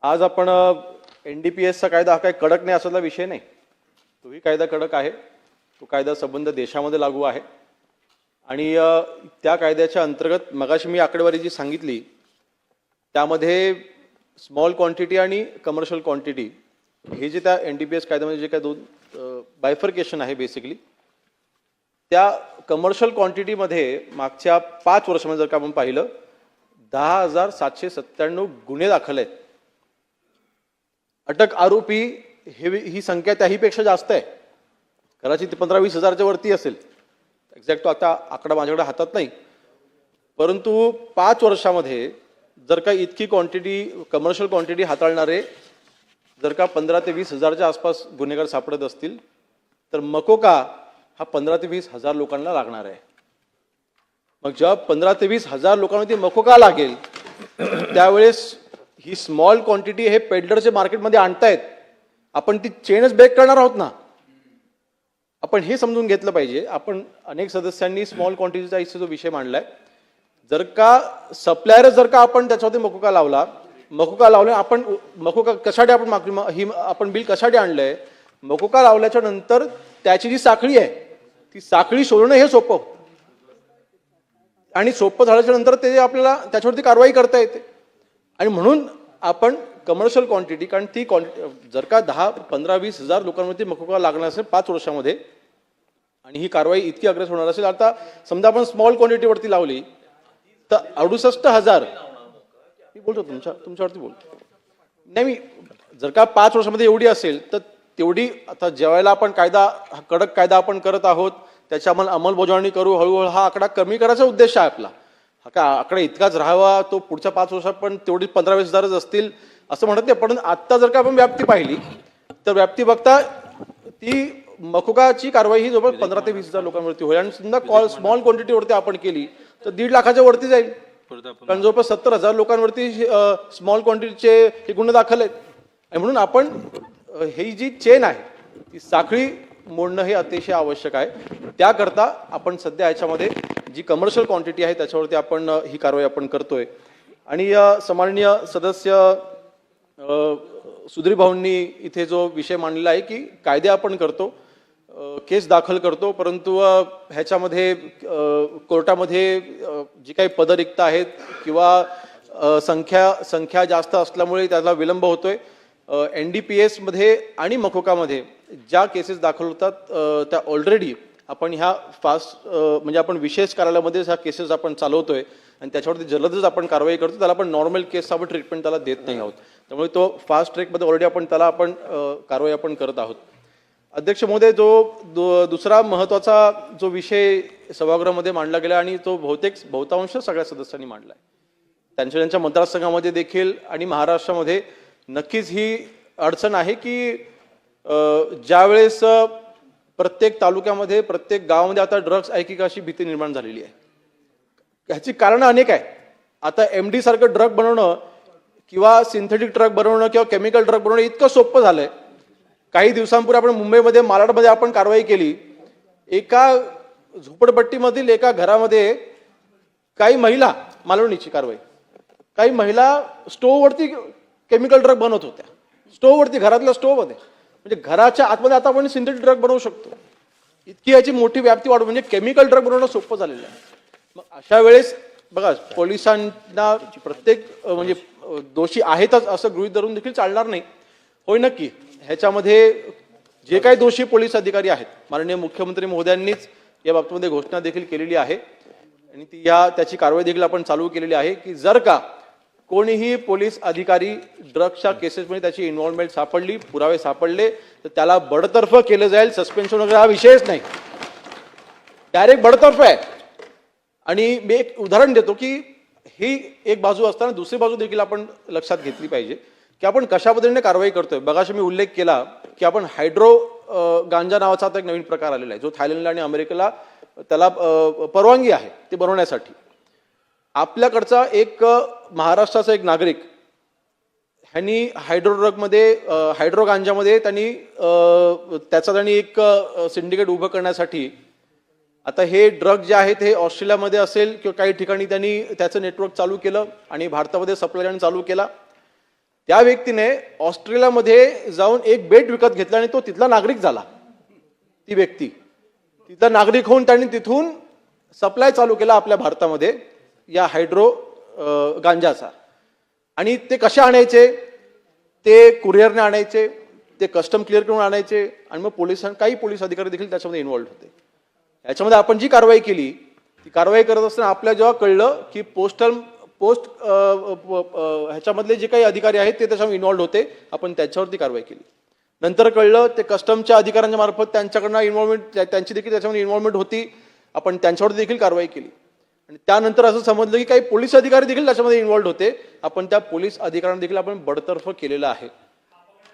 आज आपण NDPSचा कायदा हा काही कडक नाही असाचा विषय नाही. तोही कायदा कडक आहे. तो कायदा संबंध देशामध्ये लागू आहे आणि त्या कायद्याच्या अंतर्गत मगाशी मी आकडेवारी जी सांगितली त्यामध्ये स्मॉल क्वांटिटी आणि कमर्शियल क्वांटिटी हे जे त्या NDPS कायद्यामध्ये जे काही दोन बायफर्केशन आहे बेसिकली त्या कमर्शियल क्वांटिटीमध्ये मागच्या 5 वर्षांमध्ये जर का आपण पाहिलं 10,797 गुन्हे दाखल आहेत. अटक आरोपी ही संख्या त्याहीपेक्षा जास्त आहे. कदाचित 15-20 हजारच्या वरती असेल. एक्झॅक्ट तो आता आकडा माझ्याकडे हातात नाही. परंतु 5 वर्षामध्ये जर का इतकी क्वांटिटी कमर्शियल क्वांटिटी हाताळणारे जर का 15 ते 20 हजारच्या आसपास गुन्हेगार सापडत असतील तर मकोका हा 15 ते 20 हजार लोकांना लागणार आहे. मग जेव्हा 15 ते 20 हजार लोकांमध्ये मकोका लागेल त्यावेळेस ही स्मॉल क्वांटिटी हे पेडलरचे मार्केटमध्ये आणतायत. आपण ती चेनच ब्रेक करणार आहोत ना. आपण हे समजून घेतलं पाहिजे. आपण अनेक सदस्यांनी स्मॉल क्वांटिटीचा इथे जो विषय मांडलाय जर का सप्लायर जर का आपण त्याच्यावरती मकोका लावले आपण मकोका कशासाठी आपण बिल कशासाठी आणलंय मकोका लावल्याच्या नंतर त्याची जी साखळी आहे ती साखळी शोधणं हे सोपं आणि सोपं झाल्याच्या नंतर ते आपल्याला त्याच्यावरती कारवाई करता येते. आणि म्हणून आपण कमर्शियल क्वांटिटी कारण ती जर का 10, 15, 20 हजार लोकांवरती मकोका लागणार असेल 5 वर्षामध्ये आणि ही कारवाई इतकी अग्रेसिव्ह होणार असेल. आता समजा आपण स्मॉल क्वांटिटीवरती लावली तर 68,000 मी बोलतो तुमच्यावरती बोलतो नाही मी जर का 5 वर्षामध्ये एवढी असेल तर तेवढी आता ज्यावेळेला आपण कायदा कडक कायदा आपण करत आहोत त्याच्या अंमलबजावणी करू हळूहळू हा आकडा कमी करायचा उद्देश आहे आपला. हा का आकडा इतकाच राहावा तो पुढच्या 5 वर्षात पण तेवढी 15-20 हजारच असतील असं म्हणत नाही. पण आता जर का आपण व्याप्ती पाहिली तर व्याप्ती बघता ती मकोकाची कारवाई ही जवळपास 15 ते 20 हजार लोकांवरती होईल. आणि समजा स्मॉल क्वांटिटीवरती आपण केली तर 1.5 लाखाच्या वरती जाईल. कारण जवळपास 70,000 लोकांवरती स्मॉल क्वांटिटीचे हे गुन्हे दाखल आहेत. आणि म्हणून आपण ही जी चेन आहे ती साखळी मोडणं हे अतिशय आवश्यक आहे. त्याकरता आपण सध्या याच्यामध्ये जी कमर्शियल क्वांटिटी आहे त्याच्यावरती आपण ही कारवाई आपण करतोय. आणि सन्माननीय सदस्य सुधीर भाऊंनी इथे जो विषय मांडलेला आहे की कायदे आपण करतो केस दाखल करतो परंतु ह्याच्यामध्ये कोर्टामध्ये जी काही पदरिक्त आहेत किंवा संख्या जास्त असल्यामुळे त्याला विलंब होतोय. NDPS मध्ये आणि मकोकामध्ये ज्या केसेस दाखल होतात त्या ऑलरेडी आपण ह्या फास्ट म्हणजे आपण विशेष कार्यालयामध्ये ह्या केसेस आपण चालवतोय आणि त्याच्यावरती जलदच आपण कारवाई करतो. त्याला आपण नॉर्मल केस आपण ट्रीटमेंट त्याला देत नाही आहोत. त्यामुळे तो फास्ट ट्रॅकमध्ये ऑलरेडी आपण त्याला आपण कारवाई आपण करत आहोत. अध्यक्ष महोदय जो दुसरा महत्त्वाचा जो विषय सभागृहामध्ये मांडला गेला आणि तो बहुतांश सगळ्या सदस्यांनी मांडला आहे त्यांच्या मतदारसंघामध्ये देखील आणि महाराष्ट्रामध्ये नक्कीच ही अडचण आहे की ज्यावेळेस प्रत्येक तालुक्यामध्ये प्रत्येक गावामध्ये आता ड्रग्ज ऐकिकाची भीती निर्माण झालेली आहे. ह्याची कारणं अनेक आहेत. आता MD सारखं ड्रग बनवणं किंवा सिंथेटिक ड्रग बनवणं किंवा केमिकल ड्रग बनवणं इतकं सोपं झालंय. काही दिवसांपूर्वी आपण मुंबईमध्ये मालाडमध्ये आपण कारवाई केली. एका झोपडपट्टीमधील एका घरामध्ये काही महिला मालवणीची कारवाई काही महिला स्टोव्हवरती केमिकल ड्रग बनवत होत्या. स्टोव्हवरती घरातल्या स्टोव्हमध्ये म्हणजे घराच्या आतमध्ये आता आपण सिंथेटिक ड्रग बनवू शकतो. इतकी याची मोठी व्याप्ती वाढ म्हणजे केमिकल ड्रग बनवणं सोपं झालेलं आहे. मग अशा वेळेस बघा पोलिसांना प्रत्येक म्हणजे दोषी आहेतच असं गृहीत धरून देखील चालणार नाही. होय नक्की ह्याच्यामध्ये जे काही दोषी पोलीस अधिकारी आहेत माननीय मुख्यमंत्री महोदयांनीच या बाबतीमध्ये घोषणा देखील केलेली आहे आणि त्याची कारवाई देखील आपण चालू केलेली आहे की जर का कोणीही पोलीस अधिकारी ड्रग्सच्या केसेसमध्ये त्याची इन्व्हॉल्वमेंट सापडली पुरावे सापडले तर त्याला बडतर्फ केलं जाईल. सस्पेन्शन वगैरे हा विषयच नाही डायरेक्ट बडतर्फ आहे. आणि मी एक उदाहरण देतो की ही एक बाजू असताना दुसरी बाजू देखील आपण लक्षात घेतली पाहिजे की आपण कशा पद्धतीने कारवाई करतोय. बघाशी मी उल्लेख केला की आपण हायड्रो गांजा नावाचा आता एक नवीन प्रकार आलेला आहे जो थायलंडला आणि अमेरिकेला त्याला परवानगी आहे ते बनवण्यासाठी. आपल्याकडचा एक महाराष्ट्राचा एक नागरिक ह्यांनी हायड्रो गांजामध्ये त्यांनी एक सिंडिकेट उभं करण्यासाठी आता हे ड्रग जे आहेत हे ऑस्ट्रेलियामध्ये असेल किंवा काही ठिकाणी त्यांनी त्याचं नेटवर्क चालू केलं आणि भारतामध्ये सप्लाय चालू केला. त्या व्यक्तीने ऑस्ट्रेलियामध्ये जाऊन एक बेट विकत घेतला आणि तो तिथला नागरिक झाला. ती व्यक्ती तिथला नागरिक होऊन त्यांनी तिथून सप्लाय चालू केला आपल्या भारतामध्ये या हायड्रो गांजाचा. आणि ते कसे आणायचे, ते कुरिअरने आणायचे, ते कस्टम क्लिअर करून आणायचे आणि मग काही पोलीस अधिकारी देखील त्याच्यामध्ये इन्व्हॉल्ड होते. याच्यामध्ये आपण जी कारवाई केली ती कारवाई करत असताना आपल्याला जेव्हा कळलं की पोस्ट ह्याच्यामधले जे काही अधिकारी आहेत ते त्याच्यामध्ये इन्व्हॉल्ड होते, आपण त्याच्यावरती कारवाई केली. नंतर कळलं ते कस्टमच्या अधिकाऱ्यांच्या मार्फत त्यांच्याकडनं इन्व्हॉल्वमेंट, त्यांची देखील त्याच्यामध्ये इन्व्हॉल्वमेंट होती, आपण त्यांच्यावरती देखील कारवाई केली. आणि त्यानंतर असं समजलं की काही पोलीस अधिकारी देखील त्याच्यामध्ये इन्व्हॉल्ड होते, आपण त्या पोलीस अधिकाऱ्यांना देखील आपण बडतर्फ केलेलं आहे.